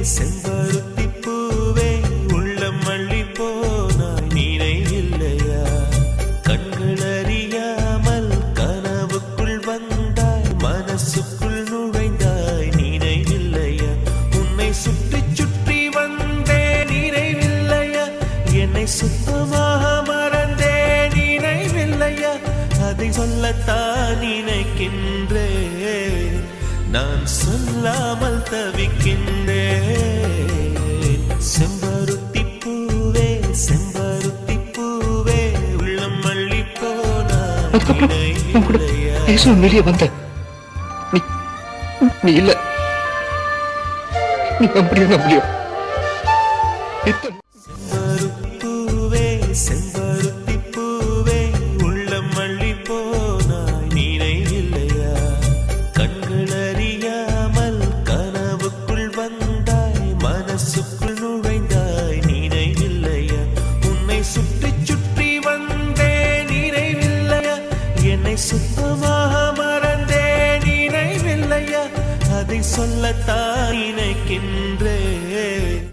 செம்பருத்தி பூவே உள்ளம் மல்லி போனாய் நினைவில்லையா கண்கள் அறியாமல் கனவுக்குள் வந்தாய் மனசுக்குள் நுழைந்தாய் நினைவில்லையா உன்னை சுற்றி சுற்றி வந்தே நினைவில்லையா என்னை சுத்தமாக மறந்தே நினைவில்லையா அதை சொல்லத்தான் நினைக்கின்றேன் நான் சொல்லாமல் தவிக்கின்றேன் செம்பருத்தி பூவே உள்ளம் மல்லி போனாய் வெளியே வந்த நீ இல்ல நீ அப்படியே முடியும் செம்பருத்தி பூவே உள்ளம் மல்லி போனாய் நினைவில்லையா கண்கள் அறியாமல் கனவுக்குள் வந்தாய் மனசுக்குள் நுழைந்தாய் நினைவில்லையா உன்னை சுற்றி சுற்றி வந்தே நினைவில்லையா என்னை சுத்தமாக மறந்தே நினைவில்லையா அதை சொல்லத்தான் நினைக்கின்றேன்